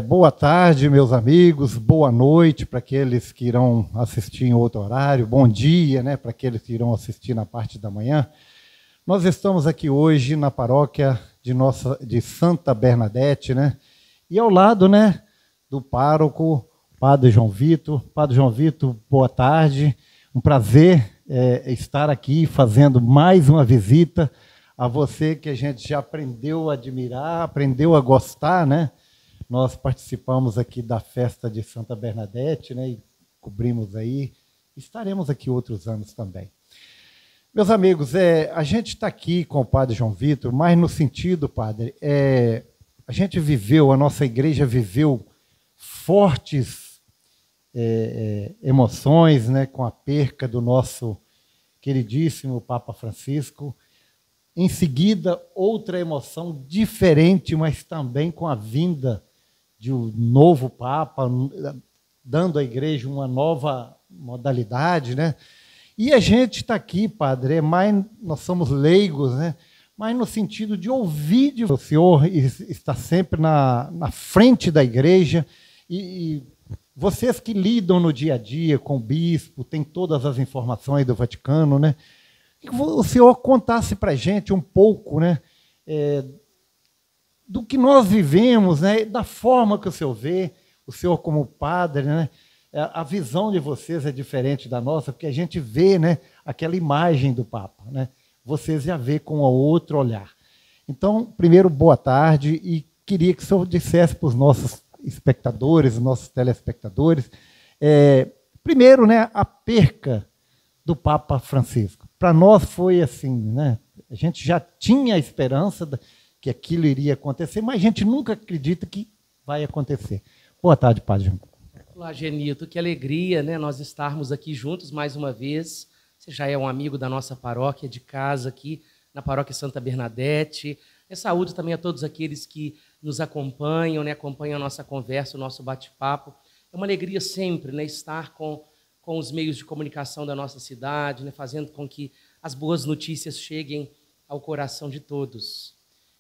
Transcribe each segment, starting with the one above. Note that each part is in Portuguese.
Boa tarde, meus amigos, boa noite para aqueles que irão assistir em outro horário, bom dia, né, para aqueles que irão assistir na parte da manhã. Nós estamos aqui hoje na paróquia de Santa Bernadette, né, e ao lado, né, do pároco, Padre João Vitor. Padre João Vitor, boa tarde, um prazer estar aqui fazendo mais uma visita a você que a gente já aprendeu a admirar, aprendeu a gostar, né? Nós participamos aqui da festa de Santa Bernadette, né, e cobrimos aí. Estaremos aqui outros anos também. Meus amigos, a gente está aqui com o Padre João Vitor, mas no sentido, Padre, a gente viveu, a nossa igreja viveu fortes emoções, né, com a perca do nosso queridíssimo Papa Francisco. Em seguida, outra emoção diferente, mas também com a vinda de um novo Papa, dando à igreja uma nova modalidade, né? E a gente está aqui, Padre, nós somos leigos, né? Mas no sentido de ouvir de o Senhor está sempre na frente da igreja, e vocês que lidam no dia a dia com o bispo, têm todas as informações do Vaticano, né? Que o Senhor contasse para a gente um pouco, né, do que nós vivemos, né, da forma que o Senhor vê, o Senhor como padre, né, a visão de vocês é diferente da nossa, porque a gente vê, né, aquela imagem do Papa, né, vocês já vê com outro olhar. Então, primeiro, boa tarde, e queria que o Senhor dissesse para os nossos espectadores, os nossos telespectadores, primeiro, né, a perca do Papa Francisco. Para nós foi assim, né? A gente já tinha a esperança que aquilo iria acontecer, mas a gente nunca acredita que vai acontecer. Boa tarde, Padre João. Olá, Genito, que alegria, né, nós estarmos aqui juntos mais uma vez. Você já é um amigo da nossa paróquia de casa aqui, na paróquia Santa Bernadette. Saúde também a todos aqueles que nos acompanham, né, acompanham a nossa conversa, o nosso bate-papo. É uma alegria sempre, né, estar com os meios de comunicação da nossa cidade, né, fazendo com que as boas notícias cheguem ao coração de todos.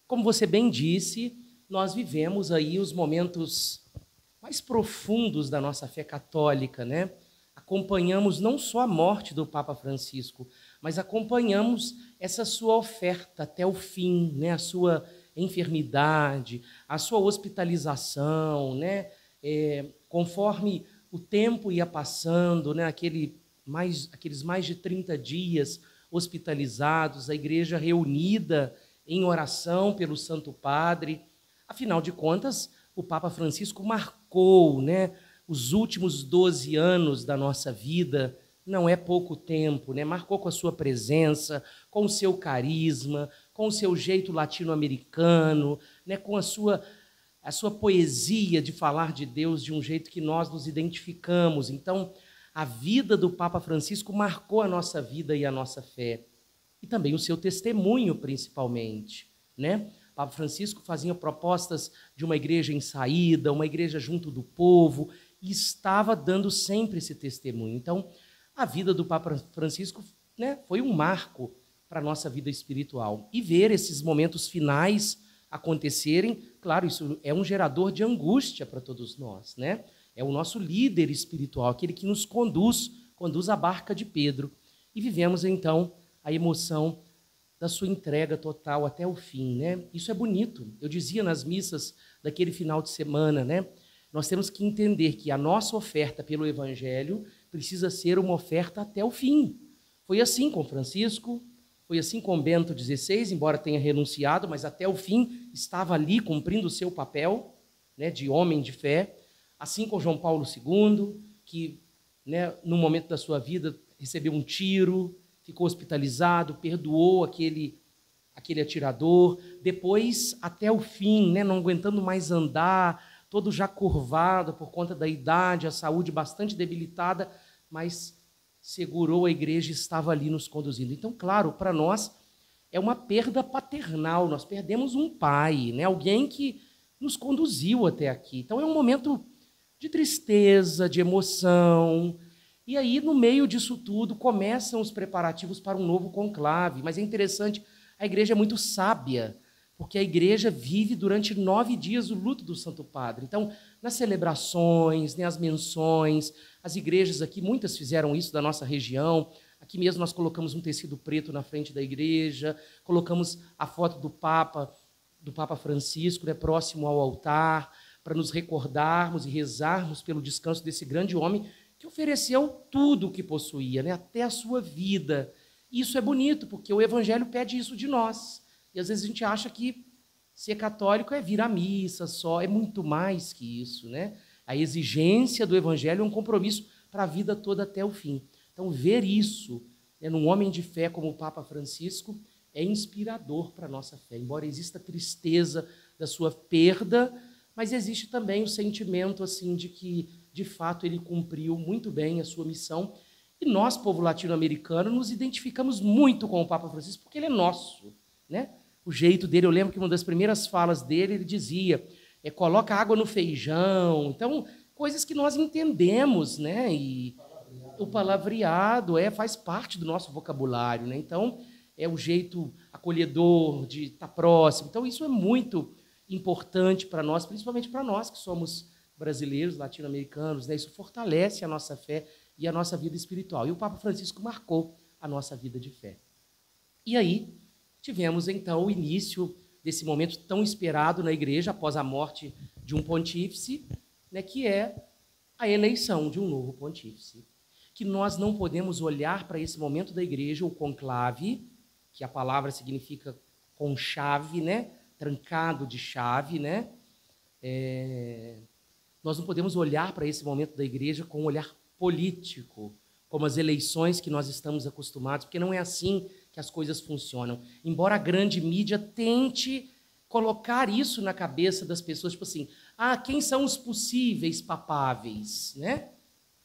Como você bem disse, nós vivemos aí os momentos mais profundos da nossa fé católica, né? Acompanhamos não só a morte do Papa Francisco, mas acompanhamos essa sua oferta até o fim, né? A sua enfermidade, a sua hospitalização, né? Conforme o tempo ia passando, né, aqueles mais de 30 dias hospitalizados, a igreja reunida em oração pelo Santo Padre. Afinal de contas, o Papa Francisco marcou, né, os últimos 12 anos da nossa vida, não é pouco tempo, né? Marcou com a sua presença, com o seu carisma, com o seu jeito latino-americano, né, com a sua poesia de falar de Deus de um jeito que nós nos identificamos. Então, a vida do Papa Francisco marcou a nossa vida e a nossa fé. E também o seu testemunho, principalmente, né? O Papa Francisco fazia propostas de uma igreja em saída, uma igreja junto do povo, e estava dando sempre esse testemunho. Então, a vida do Papa Francisco, né, foi um marco para a nossa vida espiritual. E ver esses momentos finais acontecerem, claro, isso é um gerador de angústia para todos nós, né? É o nosso líder espiritual, aquele que nos conduz a barca de Pedro. E vivemos, então, a emoção da sua entrega total até o fim, né? Isso é bonito. Eu dizia nas missas daquele final de semana, né? Nós temos que entender que a nossa oferta pelo Evangelho precisa ser uma oferta até o fim. Foi assim com Francisco, foi assim com Bento XVI, embora tenha renunciado, mas até o fim estava ali cumprindo o seu papel, né, de homem de fé. Assim com João Paulo II, que, né, no momento da sua vida recebeu um tiro, ficou hospitalizado, perdoou aquele atirador. Depois, até o fim, né, não aguentando mais andar, todo já curvado por conta da idade, a saúde bastante debilitada, mas segurou a igreja e estava ali nos conduzindo. Então, claro, para nós é uma perda paternal, nós perdemos um pai, né? Alguém que nos conduziu até aqui. Então, é um momento de tristeza, de emoção. E aí, no meio disso tudo, começam os preparativos para um novo conclave. Mas é interessante, a igreja é muito sábia, porque a igreja vive durante 9 dias o luto do Santo Padre. Então, nas celebrações, né, as menções, as igrejas aqui, muitas fizeram isso da nossa região. Aqui mesmo nós colocamos um tecido preto na frente da igreja, colocamos a foto do Papa Francisco, né, próximo ao altar, para nos recordarmos e rezarmos pelo descanso desse grande homem que ofereceu tudo o que possuía, né, até a sua vida. E isso é bonito, porque o Evangelho pede isso de nós. E às vezes a gente acha que ser católico é vir à missa só, é muito mais que isso, né? A exigência do Evangelho é um compromisso para a vida toda até o fim. Então, ver isso, né, num homem de fé como o Papa Francisco é inspirador para a nossa fé. Embora exista tristeza da sua perda, mas existe também o sentimento assim de que, de fato, ele cumpriu muito bem a sua missão. E nós, povo latino-americano, nos identificamos muito com o Papa Francisco, porque ele é nosso, né? O jeito dele, eu lembro que uma das primeiras falas dele, ele dizia, coloca água no feijão. Então, coisas que nós entendemos, né? E o palavreado faz parte do nosso vocabulário, né? Então, é o jeito acolhedor de estar próximo. Então, isso é muito importante para nós, principalmente para nós que somos brasileiros, latino-americanos, né? Isso fortalece a nossa fé e a nossa vida espiritual. E o Papa Francisco marcou a nossa vida de fé. E aí, tivemos, então, o início desse momento tão esperado na igreja, após a morte de um pontífice, né, que é a eleição de um novo pontífice. Que nós não podemos olhar para esse momento da igreja, o conclave, que a palavra significa com chave, né, trancado de chave, né? Nós não podemos olhar para esse momento da igreja com um olhar político, como as eleições que nós estamos acostumados, porque não é assim que as coisas funcionam. Embora a grande mídia tente colocar isso na cabeça das pessoas, tipo assim, quem são os possíveis papáveis, né?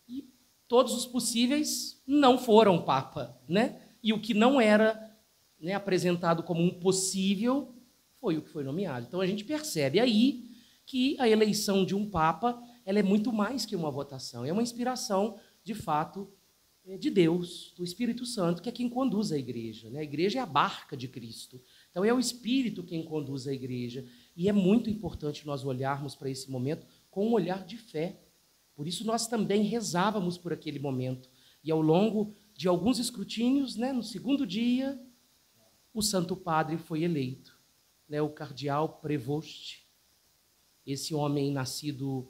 E todos os possíveis não foram papa, né? E o que não era, né, apresentado como um possível foi o que foi nomeado. Então a gente percebe aí que a eleição de um papa, ela é muito mais que uma votação, é uma inspiração, de fato, de Deus, do Espírito Santo, que é quem conduz a igreja, né? A igreja é a barca de Cristo. Então é o Espírito quem conduz a igreja. E é muito importante nós olharmos para esse momento com um olhar de fé. Por isso nós também rezávamos por aquele momento. E ao longo de alguns escrutínios, né, no segundo dia, o Santo Padre foi eleito, né, o cardeal Prevost. Esse homem nascido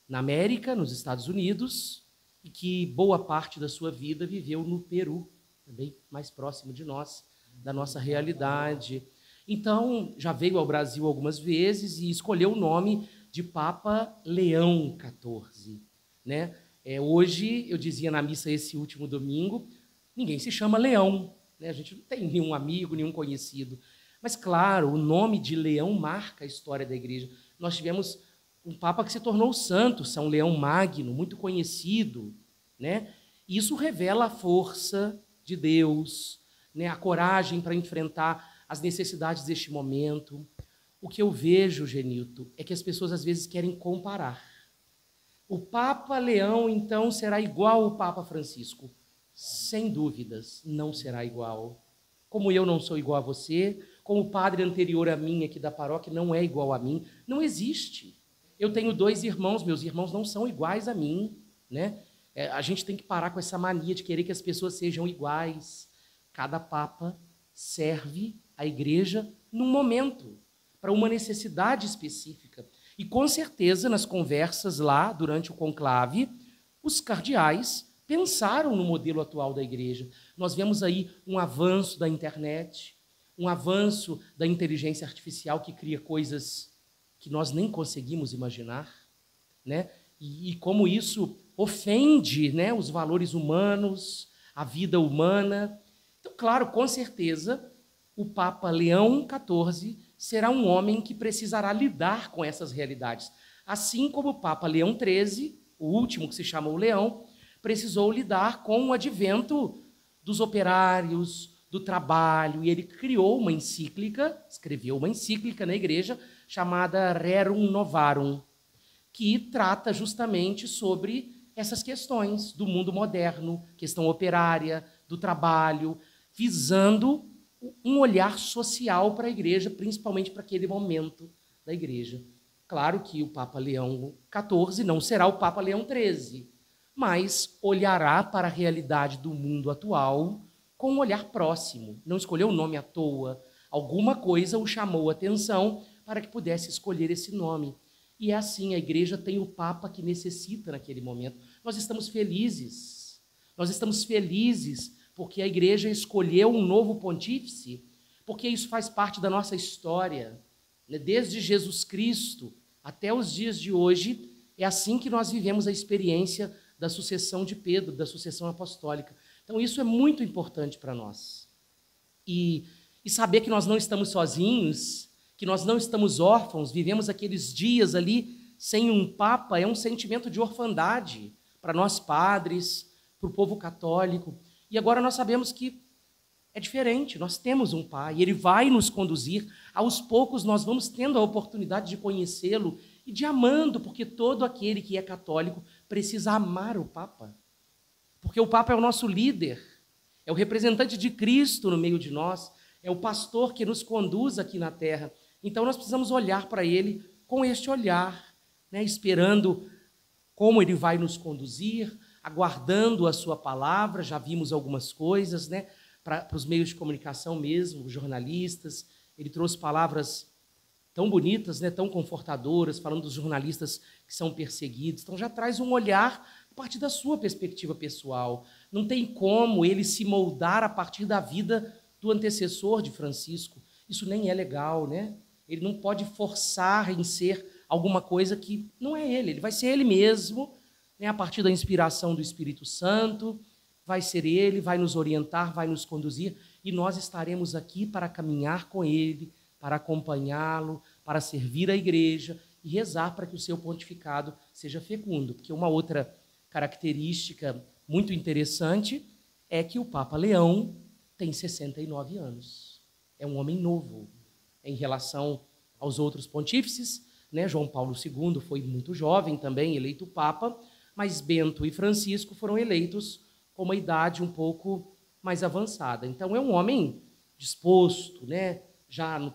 na América, nos Estados Unidos, e que boa parte da sua vida viveu no Peru, também mais próximo de nós, da nossa realidade. Então, já veio ao Brasil algumas vezes e escolheu o nome de Papa Leão XIV. Né? Hoje, eu dizia na missa esse último domingo, ninguém se chama Leão, né? A gente não tem nenhum amigo, nenhum conhecido. Mas, claro, o nome de Leão marca a história da igreja. Nós tivemos um Papa que se tornou santo, São Leão Magno, muito conhecido, né? Isso revela a força de Deus, né? A coragem para enfrentar as necessidades deste momento. O que eu vejo, Genilton, é que as pessoas às vezes querem comparar. O Papa Leão, então, será igual ao Papa Francisco? Sem dúvidas, não será igual. Como eu não sou igual a você, como o padre anterior a mim aqui da paróquia não é igual a mim, não existe. Eu tenho 2 irmãos, meus irmãos não são iguais a mim, né? A gente tem que parar com essa mania de querer que as pessoas sejam iguais. Cada papa serve a igreja num momento, para uma necessidade específica. E com certeza, nas conversas lá, durante o conclave, os cardeais pensaram no modelo atual da igreja. Nós vemos aí um avanço da internet, um avanço da inteligência artificial que cria coisas que nós nem conseguimos imaginar, né? E como isso ofende, né, os valores humanos, a vida humana. Então, claro, com certeza, o Papa Leão XIV será um homem que precisará lidar com essas realidades. Assim como o Papa Leão XIII, o último que se chamou Leão, precisou lidar com o advento dos operários, do trabalho, e ele criou uma encíclica, escreveu uma encíclica na igreja, chamada Rerum Novarum, que trata justamente sobre essas questões do mundo moderno, questão operária, do trabalho, visando um olhar social para a igreja, principalmente para aquele momento da igreja. Claro que o Papa Leão XIV não será o Papa Leão XIII, mas olhará para a realidade do mundo atual com um olhar próximo. Não escolheu o nome à toa. Alguma coisa o chamou a atenção para que pudesse escolher esse nome. E é assim, a igreja tem o Papa que necessita naquele momento. Nós estamos felizes. Nós estamos felizes porque a igreja escolheu um novo pontífice, porque isso faz parte da nossa história. Desde Jesus Cristo até os dias de hoje, é assim que nós vivemos a experiência da sucessão de Pedro, da sucessão apostólica. Então, isso é muito importante para nós. E saber que nós não estamos sozinhos, que nós não estamos órfãos, vivemos aqueles dias ali sem um Papa, é um sentimento de orfandade para nós padres, para o povo católico. E agora nós sabemos que é diferente, nós temos um Pai, Ele vai nos conduzir. Aos poucos nós vamos tendo a oportunidade de conhecê-lo e de amando, porque todo aquele que é católico precisa amar o Papa. Porque o Papa é o nosso líder, é o representante de Cristo no meio de nós, é o pastor que nos conduz aqui na terra. Então nós precisamos olhar para ele com este olhar, esperando como ele vai nos conduzir, aguardando a sua palavra. Já vimos algumas coisas, para os meios de comunicação mesmo, os jornalistas. Ele trouxe palavras tão bonitas, tão confortadoras, falando dos jornalistas que são perseguidos. Então já traz um olhar a partir da sua perspectiva pessoal. Não tem como ele se moldar a partir da vida do antecessor de Francisco. Isso nem é legal, Ele não pode forçar em ser alguma coisa que não é ele. Ele vai ser ele mesmo, a partir da inspiração do Espírito Santo. Vai ser ele, vai nos orientar, vai nos conduzir, e nós estaremos aqui para caminhar com ele, para acompanhá-lo, para servir a igreja e rezar para que o seu pontificado seja fecundo. Porque uma outra característica muito interessante é que o Papa Leão tem 69 anos. É um homem novo em relação aos outros pontífices. João Paulo II foi muito jovem também, eleito Papa, mas Bento e Francisco foram eleitos com uma idade um pouco mais avançada. Então é um homem disposto, já no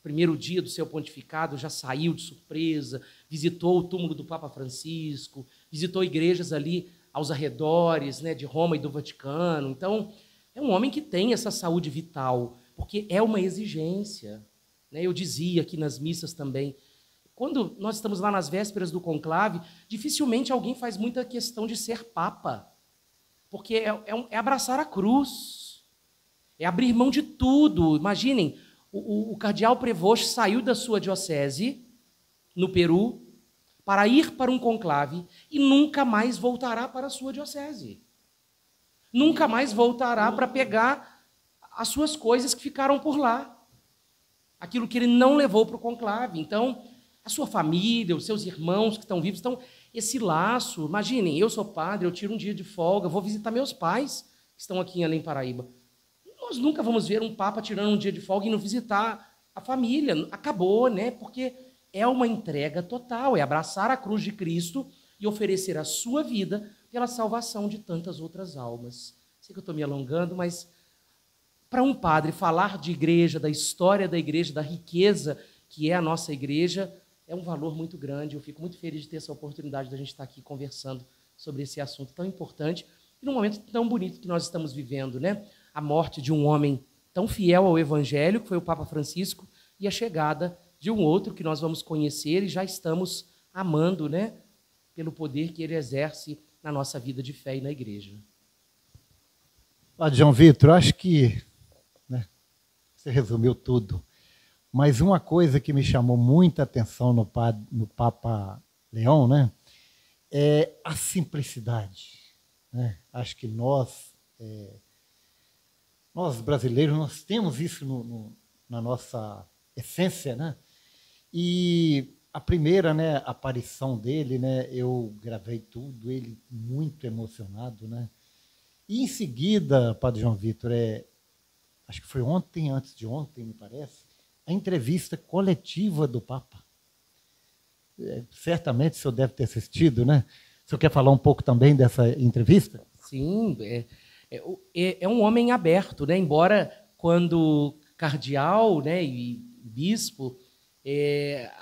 primeiro dia do seu pontificado, já saiu de surpresa, visitou o túmulo do Papa Francisco, visitou igrejas ali aos arredores, de Roma e do Vaticano. Então, é um homem que tem essa saúde vital, porque é uma exigência. Eu dizia aqui nas missas também, quando nós estamos lá nas vésperas do conclave, dificilmente alguém faz muita questão de ser Papa, porque é abraçar a cruz, é abrir mão de tudo. Imaginem, o cardeal Prevost saiu da sua diocese, no Peru, para ir para um conclave e nunca mais voltará para a sua diocese. Nunca mais voltará para pegar as suas coisas que ficaram por lá. Aquilo que ele não levou para o conclave. Então, a sua família, os seus irmãos que estão vivos, então, esse laço, imaginem, eu sou padre, eu tiro um dia de folga, vou visitar meus pais, que estão aqui em Além Paraíba. Nós nunca vamos ver um Papa tirando um dia de folga e não visitar a família. Acabou, Porque é uma entrega total, é abraçar a cruz de Cristo e oferecer a sua vida pela salvação de tantas outras almas. Sei que eu estou me alongando, mas para um padre falar de igreja, da história da igreja, da riqueza que é a nossa igreja, é um valor muito grande. Eu fico muito feliz de ter essa oportunidade de a gente estar aqui conversando sobre esse assunto tão importante e num momento tão bonito que nós estamos vivendo, A morte de um homem tão fiel ao Evangelho, que foi o Papa Francisco, e a chegada de um outro que nós vamos conhecer e já estamos amando, pelo poder que ele exerce na nossa vida de fé e na igreja. Padre João Vitor, acho que você resumiu tudo. Mas uma coisa que me chamou muita atenção no Papa Leão, é a simplicidade. Acho que nós brasileiros, nós temos isso na nossa essência, E a primeira, aparição dele, eu gravei tudo, ele muito emocionado, E em seguida, Padre João Vitor, acho que foi ontem, antes de ontem, me parece, a entrevista coletiva do Papa. Certamente o senhor deve ter assistido, O senhor quer falar um pouco também dessa entrevista? Sim, é um homem aberto, Embora quando cardeal, né, e bispo,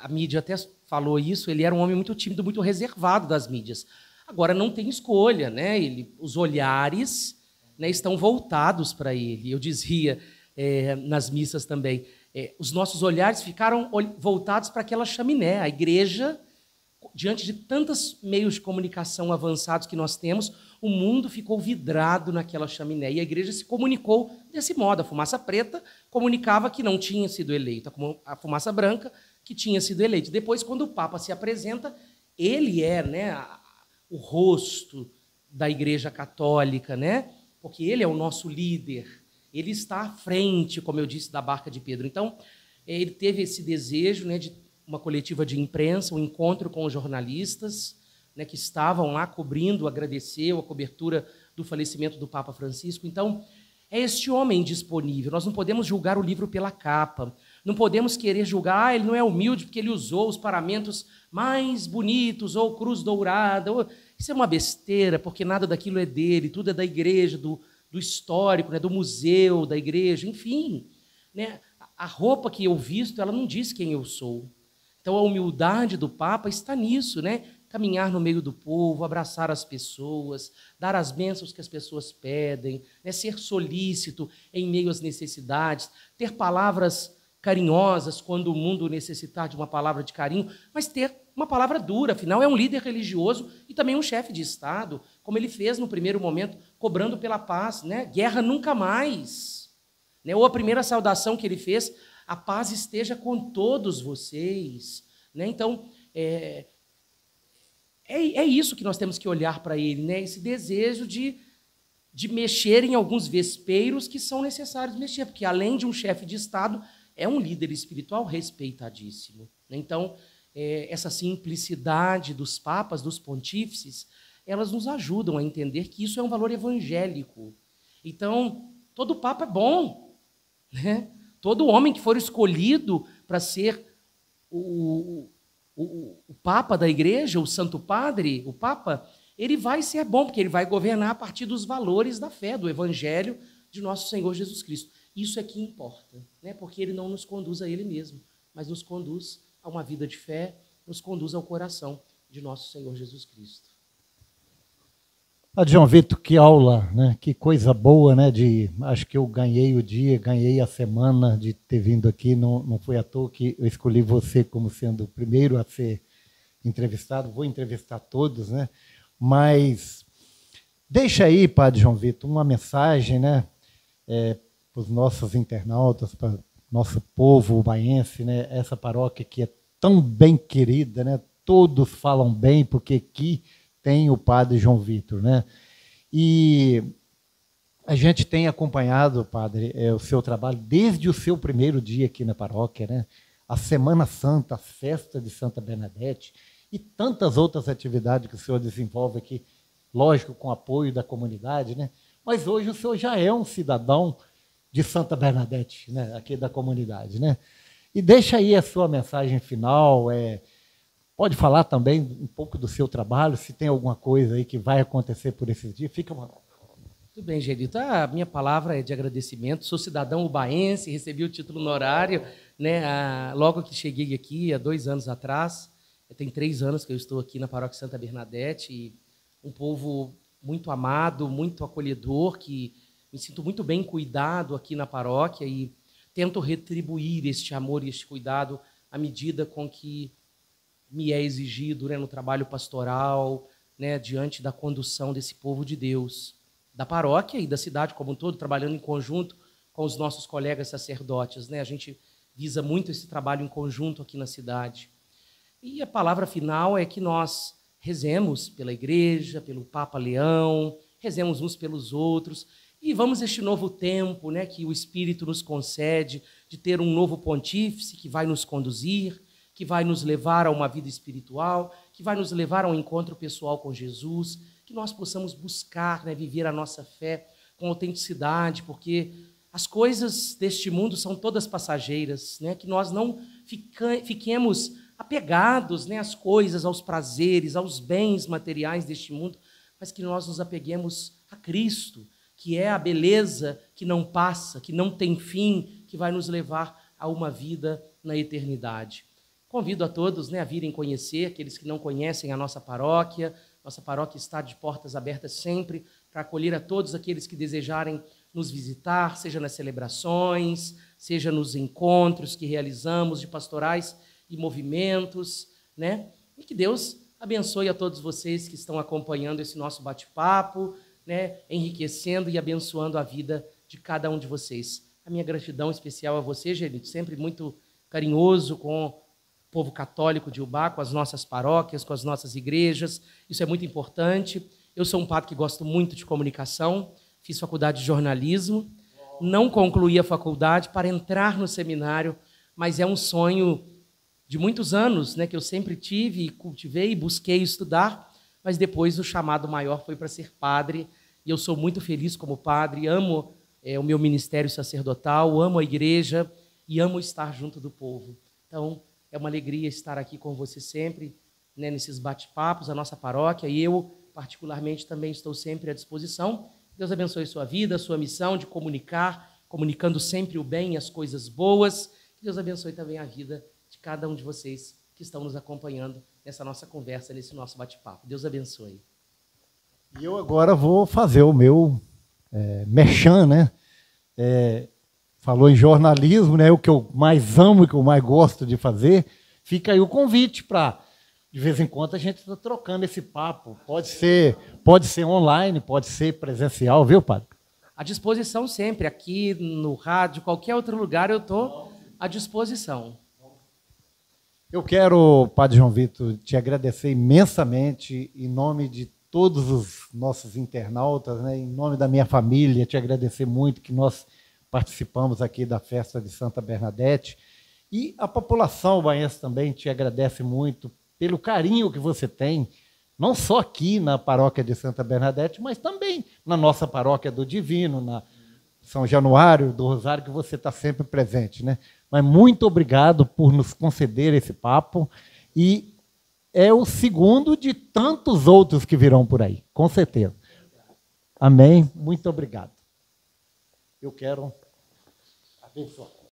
a mídia até falou isso, ele era um homem muito tímido, muito reservado das mídias. Agora não tem escolha, né? Os olhares, né, estão voltados para ele. Eu dizia nas missas também, os nossos olhares ficaram voltados para aquela chaminé. A igreja, diante de tantos meios de comunicação avançados que nós temos, o mundo ficou vidrado naquela chaminé. E a igreja se comunicou desse modo. A fumaça preta comunicava que não tinha sido eleito, a fumaça branca que tinha sido eleito. Depois, quando o Papa se apresenta, ele é, né, o rosto da Igreja Católica, né? Porque ele é o nosso líder. Ele está à frente, como eu disse, da barca de Pedro. Então, ele teve esse desejo, né, de uma coletiva de imprensa, um encontro com os jornalistas, né, que estavam lá cobrindo, agradeceu a cobertura do falecimento do Papa Francisco. Então, é este homem disponível. Nós não podemos julgar o livro pela capa. Não podemos querer julgar, ele não é humilde porque ele usou os paramentos mais bonitos, ou cruz dourada. Isso é uma besteira, porque nada daquilo é dele, tudo é da igreja, do histórico, né, do museu, da igreja, enfim. Né? A roupa que eu visto, ela não diz quem eu sou. Então, a humildade do Papa está nisso, né? Caminhar no meio do povo, abraçar as pessoas, dar as bênçãos que as pessoas pedem, né? Ser solícito em meio às necessidades, ter palavras carinhosas quando o mundo necessitar de uma palavra de carinho, mas ter uma palavra dura, afinal é um líder religioso e também um chefe de Estado, como ele fez no primeiro momento, cobrando pela paz, né? Guerra nunca mais. Né? Ou a primeira saudação que ele fez, a paz esteja com todos vocês. Né? Então, é isso que nós temos que olhar para ele, né? Esse desejo de mexer em alguns vespeiros que são necessários mexer, porque além de um chefe de Estado, é um líder espiritual respeitadíssimo. Então, essa simplicidade dos papas, dos pontífices, elas nos ajudam a entender que isso é um valor evangélico. Então, todo papa é bom, né? Todo homem que for escolhido para ser o Papa da Igreja, o Santo Padre, o Papa, ele vai ser bom, porque ele vai governar a partir dos valores da fé, do Evangelho de nosso Senhor Jesus Cristo. Isso é que importa, né? Porque ele não nos conduz a ele mesmo, mas nos conduz a uma vida de fé, nos conduz ao coração de nosso Senhor Jesus Cristo. Padre João Vitor, que aula, né? Que coisa boa, né? Acho que eu ganhei o dia, ganhei a semana de ter vindo aqui. Não foi à toa que eu escolhi você como sendo o primeiro a ser entrevistado. Vou entrevistar todos, né? Mas deixa aí, Padre João Vitor, uma mensagem, né? Para os nossos internautas, para o nosso povo ubaense, né? Essa paróquia que é tão bem querida, né? Todos falam bem, porque aqui tem o Padre João Vitor, né? E a gente tem acompanhado, Padre, o seu trabalho desde o seu primeiro dia aqui na paróquia, né? A Semana Santa, a festa de Santa Bernadette e tantas outras atividades que o senhor desenvolve aqui, lógico, com apoio da comunidade, né? Mas hoje o senhor já é um cidadão de Santa Bernadette, né? Aqui da comunidade, né? E deixa aí a sua mensagem final. Pode falar também um pouco do seu trabalho, se tem alguma coisa aí que vai acontecer por esses dias. Fica uma... Tudo bem, Gerito. A minha palavra é de agradecimento. Sou cidadão ubaense, recebi o título honorário, né? Logo que cheguei aqui, há 2 anos atrás. Tem 3 anos que eu estou aqui na Paróquia Santa Bernadette. E um povo muito amado, muito acolhedor, que me sinto muito bem cuidado aqui na paróquia e tento retribuir este amor e este cuidado à medida com que me é exigido, né, no trabalho pastoral, né, diante da condução desse povo de Deus, da paróquia e da cidade como um todo, trabalhando em conjunto com os nossos colegas sacerdotes, né? A gente visa muito esse trabalho em conjunto aqui na cidade. E a palavra final é que nós rezemos pela Igreja, pelo Papa Leão, rezemos uns pelos outros e vamos este novo tempo, né, que o Espírito nos concede de ter um novo pontífice que vai nos conduzir, que vai nos levar a uma vida espiritual, que vai nos levar a um encontro pessoal com Jesus, que nós possamos buscar, né, viver a nossa fé com autenticidade, porque as coisas deste mundo são todas passageiras, né, que nós não fiquemos apegados, né, às coisas, aos prazeres, aos bens materiais deste mundo, mas que nós nos apeguemos a Cristo, que é a beleza que não passa, que não tem fim, que vai nos levar a uma vida na eternidade. Convido a todos, né, a virem conhecer, aqueles que não conhecem a nossa paróquia. Nossa paróquia está de portas abertas sempre para acolher a todos aqueles que desejarem nos visitar, seja nas celebrações, seja nos encontros que realizamos de pastorais e movimentos, né? E que Deus abençoe a todos vocês que estão acompanhando esse nosso bate-papo, né, enriquecendo e abençoando a vida de cada um de vocês. A minha gratidão especial a você, Gelito, sempre muito carinhoso com o povo católico de Ubá, com as nossas paróquias, com as nossas igrejas. Isso é muito importante. Eu sou um padre que gosto muito de comunicação, fiz faculdade de jornalismo, não concluí a faculdade para entrar no seminário, mas é um sonho de muitos anos, né, que eu sempre tive, cultivei e busquei estudar, mas depois o chamado maior foi para ser padre, e eu sou muito feliz como padre, amo o meu ministério sacerdotal, amo a igreja e amo estar junto do povo. Então, é uma alegria estar aqui com você sempre, né, nesses bate-papos, a nossa paróquia, e eu, particularmente, também estou sempre à disposição. Deus abençoe sua vida, sua missão de comunicar, comunicando sempre o bem e as coisas boas. Deus abençoe também a vida de cada um de vocês que estão nos acompanhando nessa nossa conversa, nesse nosso bate-papo. Deus abençoe. E eu agora vou fazer o meu merchan, né? Falou em jornalismo, né? O que eu mais amo e que eu mais gosto de fazer. Fica aí o convite para, de vez em quando, a gente está trocando esse papo. Pode ser online, pode ser presencial, viu, padre? À disposição sempre, aqui no rádio, qualquer outro lugar, eu estou à disposição. Eu quero, padre João Vitor, te agradecer imensamente em nome de todos os nossos internautas, né, em nome da minha família, te agradecer muito que nós participamos aqui da festa de Santa Bernadette. E a população baense também te agradece muito pelo carinho que você tem, não só aqui na paróquia de Santa Bernadette, mas também na nossa paróquia do Divino, na São Januário, do Rosário, que você está sempre presente, né? Mas muito obrigado por nos conceder esse papo, e é o segundo de tantos outros que virão por aí, com certeza. Amém? Muito obrigado. Eu quero abençoar.